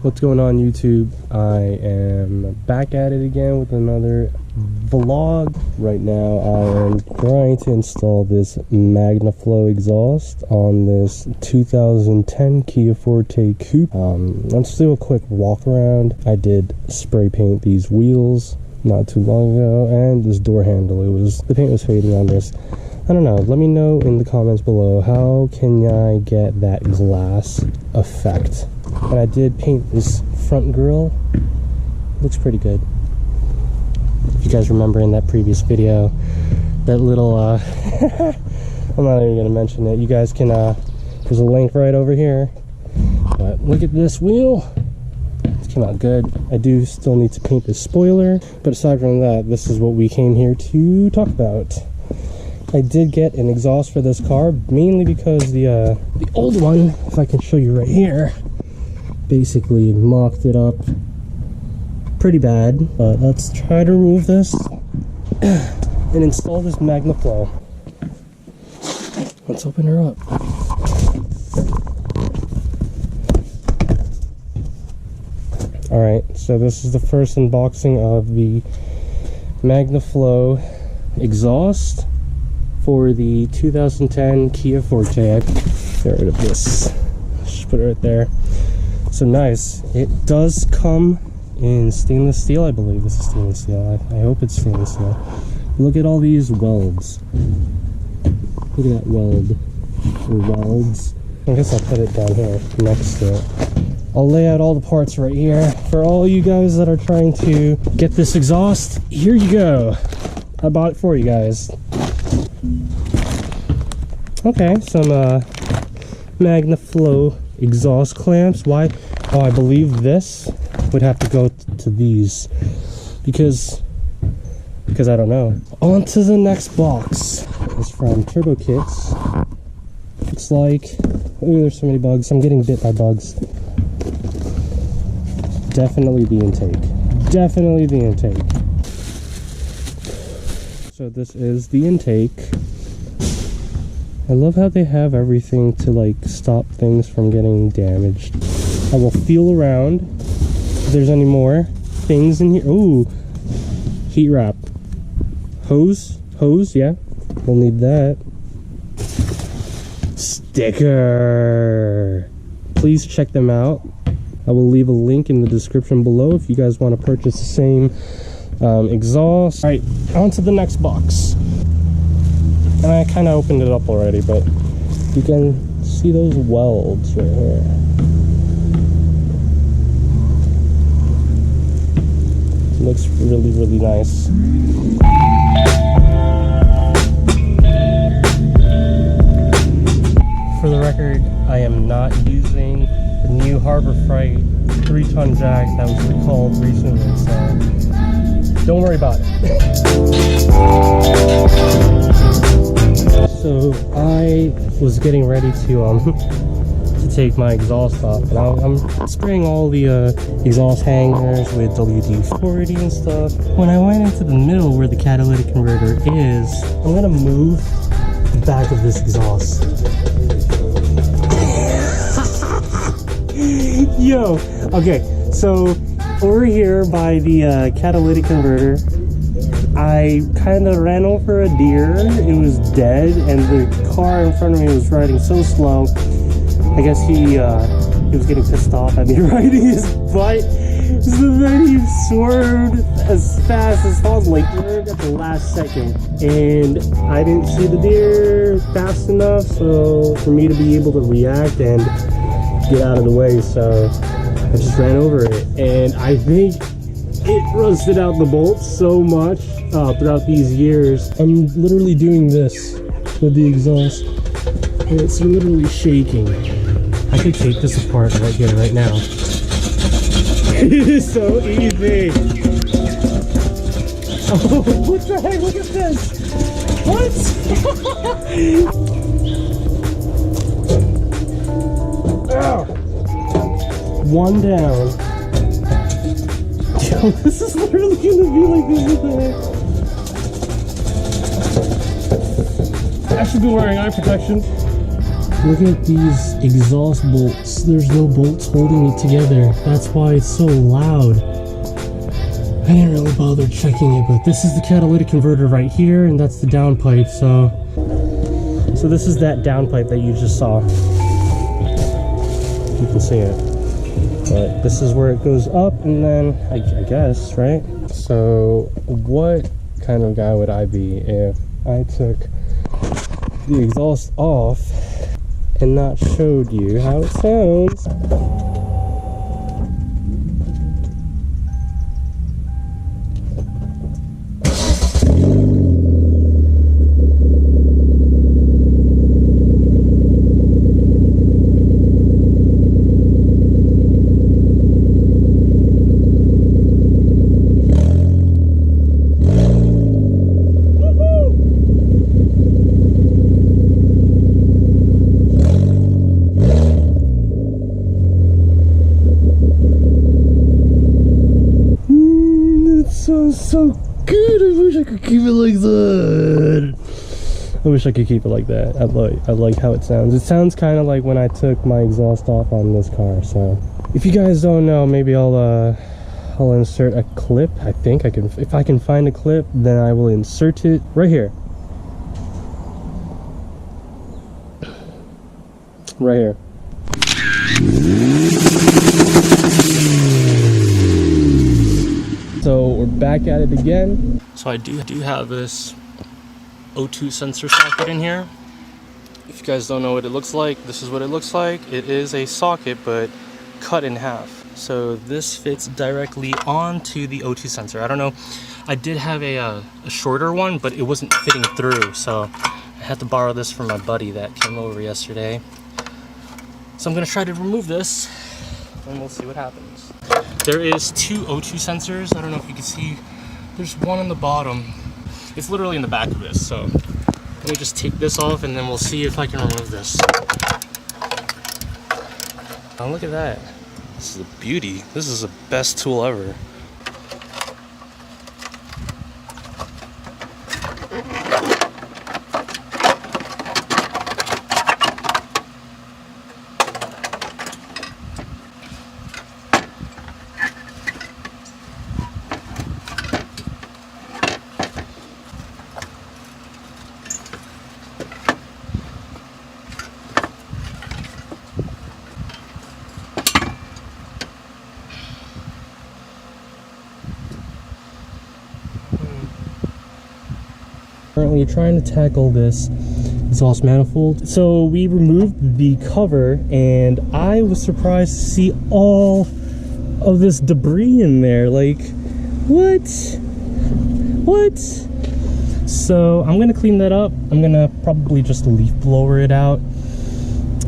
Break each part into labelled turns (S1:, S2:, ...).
S1: What's going on YouTube? I am back at it again with another vlog. Right now I am trying to install this MagnaFlow exhaust on this 2010 Kia Forte Koup. Let's do a quick walk around. I did spray paint these wheels not too long ago, and this door handle, the paint was fading on this. I don't know, let me know in the comments below, how can I get that glass effect? And I did paint this front grille. Looks pretty good. If you guys remember in that previous video, that little I'm not even gonna mention it. You guys can there's a link right over here. But look at this wheel. It came out good. I do still need to paint this spoiler, but aside from that, this is what we came here to talk about. I did get an exhaust for this car, mainly because the old one, if I can show you right here, basically mocked it up pretty bad. But let's try to remove this and install this MagnaFlow. Let's open her up. Alright, so this is the first unboxing of the MagnaFlow exhaust for the 2010 Kia Forte. Get rid of this. Just put it right there. So nice. It does come in stainless steel. I believe this is stainless steel. I hope it's stainless steel. Look at all these welds. Look at that weld. Or welds. I guess I'll put it down here next to it. I'll lay out all the parts right here. For all you guys that are trying to get this exhaust, here you go. I bought it for you guys. Okay, some MagnaFlow exhaust clamps. Why? Oh, I believe this would have to go to these because I don't know. On to the next box. It's from TurboKits. It's like, oh, there's so many bugs. I'm getting bit by bugs. Definitely the intake. Definitely the intake. So this is the intake. I love how they have everything to like stop things from getting damaged. I will feel around if there's any more things in here. Ooh, heat wrap. Hose, yeah, we'll need that. Sticker. Please check them out. I will leave a link in the description below if you guys want to purchase the same exhaust. Alright, on to the next box. And I kind of opened it up already, but you can see those welds right here. It looks really, really nice. For the record, I am not using the new Harbor Freight 3-ton jack that was recalled recently, so don't worry about it. So I was getting ready to take my exhaust off, and I'm spraying all the exhaust hangers with WD-40 and stuff. When I went into the middle where the catalytic converter is, I'm gonna move the back of this exhaust. Yo, okay, so over here by the catalytic converter, I kind of ran over a deer. It was dead, and the car in front of me was riding so slow. I guess he was getting pissed off at me riding his butt. So then he swerved as fast as possible, like at the last second. And I didn't see the deer fast enough so for me to be able to react and get out of the way. So I just ran over it, and I think it rusted out the bolts so much throughout these years. I'm literally doing this with the exhaust, and it's literally shaking. I could take this apart right here, right now. It is so easy. Oh, what the heck? Look at this. What? Ow. one down. Yo, this is literally gonna be like this. What the heck? I should be wearing eye protection. Look at these exhaust bolts. There's no bolts holding it together. That's why it's so loud. I didn't really bother checking it, but this is the catalytic converter right here, and that's the downpipe. So this is that downpipe that you just saw. You can see it. But this is where it goes up, and then I guess, right? So what kind of guy would I be if I took the exhaust off and not showed you how it sounds? So good. I wish I could keep it like that. I wish I could keep it like that. I like how it sounds. It sounds kind of like when I took my exhaust off on this car. So if you guys don't know, maybe I'll insert a clip. I think I can. If I can find a clip, then I will insert it right here. Right here. So we're back at it again. So I do have this O2 sensor socket in here. If you guys don't know what it looks like, this is what it looks like. It is a socket, but cut in half. So this fits directly onto the O2 sensor. I don't know, I did have a shorter one, but it wasn't fitting through. So I had to borrow this from my buddy that came over yesterday. So I'm gonna try to remove this and we'll see what happens. There is two O2 sensors. I don't know if you can see. There's one on the bottom. It's literally in the back of this. So let me just take this off and then we'll see if I can remove this. Oh, look at that. This is a beauty. This is the best tool ever. Currently trying to tackle this exhaust manifold. So we removed the cover and I was surprised to see all of this debris in there. Like, what? So I'm gonna clean that up. I'm gonna probably just leaf blower it out.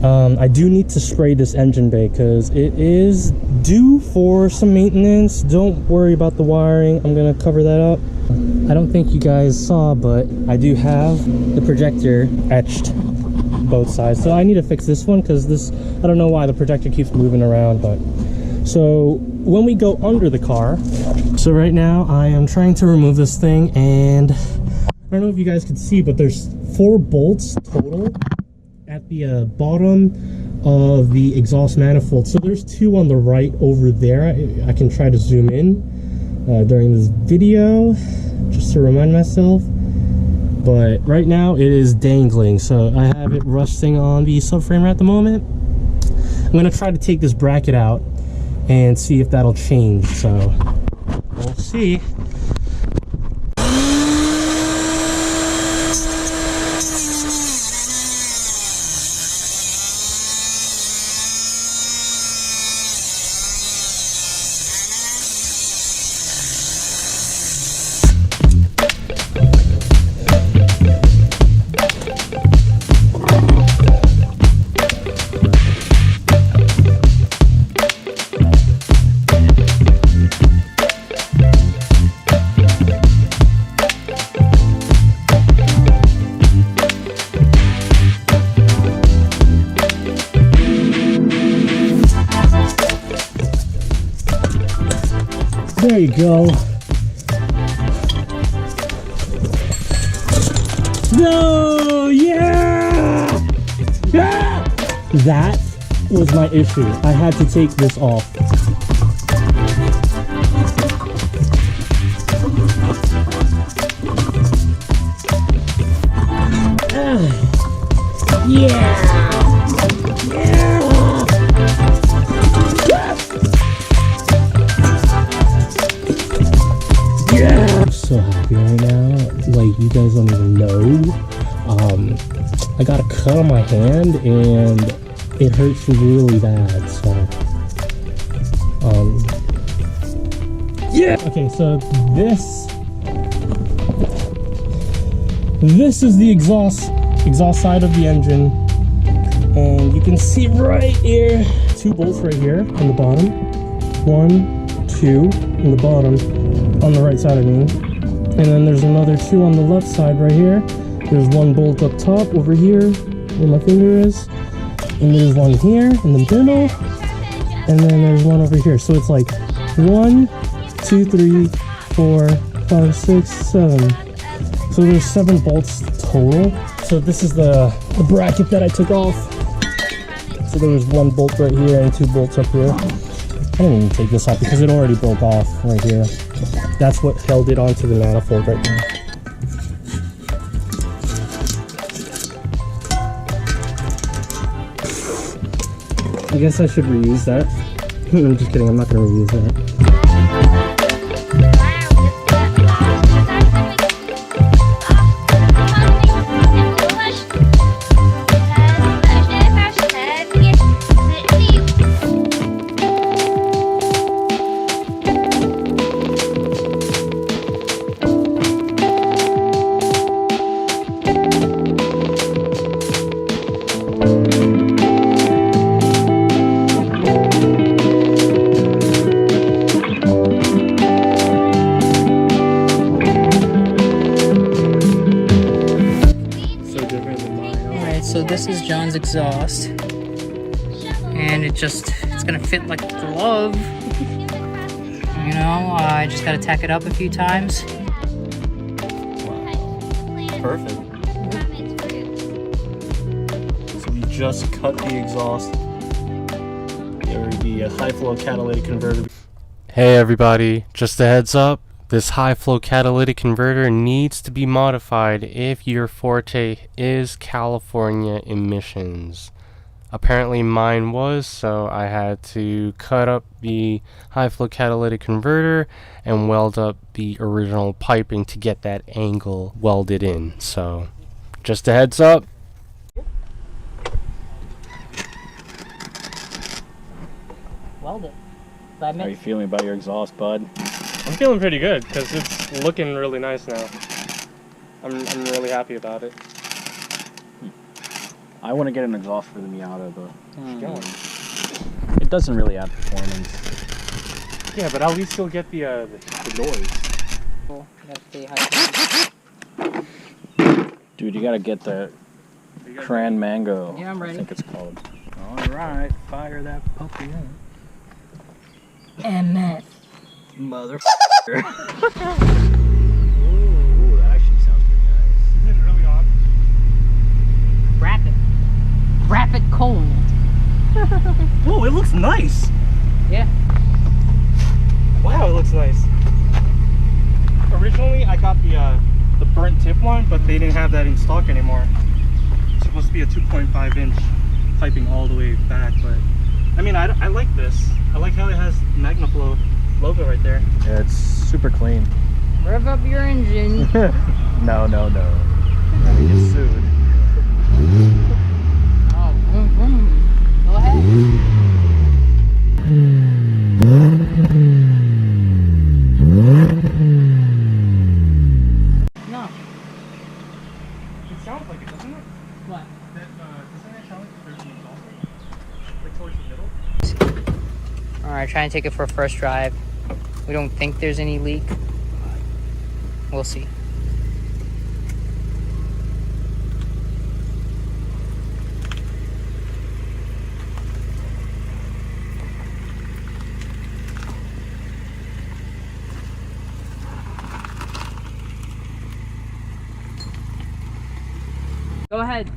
S1: I do need to spray this engine bay because it is due for some maintenance. Don't worry about the wiring. I'm gonna cover that up. I don't think you guys saw, but I do have the projector etched both sides. So I need to fix this one because this, I don't know why the projector keeps moving around. But so when we go under the car, so right now I am trying to remove this thing, and I don't know if you guys can see, but there's 4 bolts total at the bottom of the exhaust manifold. So there's 2 on the right over there. I can try to zoom in during this video just to remind myself, but right now it is dangling. So I have it resting on the subframe at the moment. I'm gonna try to take this bracket out and see if that'll change. So we'll see. There you go. No, yeah! Yeah! That was my issue. I had to take this off. Yeah! Yeah! I'm so happy right now. Like, you guys don't even know. I got a cut on my hand and it hurts really bad, so yeah. Okay, so this is the exhaust side of the engine, and you can see right here 2 bolts right here on the bottom, 1, 2 on the bottom, on the right side I mean, and then there's another 2 on the left side right here. There's 1 bolt up top over here where my finger is, and there's 1 here in the middle, and then there's 1 over here. So it's like 1, 2, 3, 4, 5, 6, 7. So there's 7 bolts total. So this is the bracket that I took off. So there was 1 bolt right here and 2 bolts up here. I didn't even take this off because it already broke off right here. That's what held it onto the manifold right now. I guess I should reuse that. I'm just kidding, I'm not going to reuse that.
S2: So this is John's exhaust, and it's gonna fit like a glove. You know, I just gotta tack it up a few times.
S1: Wow. Perfect. So we just cut the exhaust. There would be a high flow catalytic converter. Hey everybody, just a heads up. This high flow catalytic converter needs to be modified if your Forte is California emissions. Apparently mine was, so I had to cut up the high flow catalytic converter and weld up the original piping to get that angle welded in. So just a heads up.
S2: Weld it.
S3: How are you feeling about your exhaust, bud?
S1: I'm feeling pretty good because it's looking really nice now. I'm really happy about it.
S3: I want to get an exhaust for the Miata, but it doesn't really add performance.
S1: Yeah, but at least you'll get the noise.
S2: Cool. That's
S3: Dude, you gotta get the Cran Mango.
S2: Yeah, I'm ready.
S3: I think it's called. Alright, fire that puppy in.
S2: MF.
S3: Mother. Ooh, that actually sounds pretty nice.
S1: Is it really on?
S2: Rapid cold.
S1: Whoa, it looks nice.
S2: Yeah.
S1: Wow, it looks nice. Originally, I got the burnt tip one, but they didn't have that in stock anymore. It's supposed to be a 2.5 inch piping all the way back, but I mean, I like this. I like how it has MagnaFlow logo right there.
S3: Yeah, it's super clean.
S2: Rev up your engine.
S3: No. I'm gonna get sued.
S2: Oh, go ahead. No.
S1: It sounds like it, doesn't it?
S2: What?
S1: Doesn't it sound like there's an exhaust? Like towards the middle?
S2: Alright, trying to take it for a first drive. We don't think there's any leak. We'll see. ahead.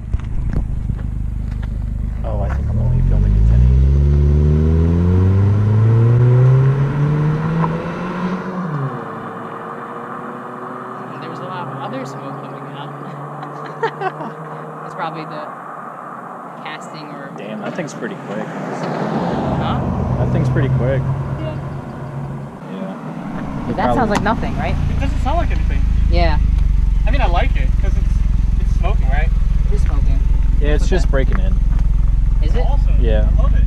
S3: Oh, I think I'm only filming in 1080.
S2: There was a lot of other smoke coming out. It's probably the casting or...
S3: Damn, that thing's pretty quick.
S2: Huh?
S3: That thing's pretty quick.
S2: Yeah.
S3: Yeah.
S2: But that sounds like nothing, right?
S4: It doesn't sound like anything.
S2: Yeah.
S4: I mean, I like it because it's smoking, right?
S2: It is smoking.
S3: Yeah, it's just breaking in.
S2: Is it?
S4: Awesome.
S3: Yeah.
S4: I love it.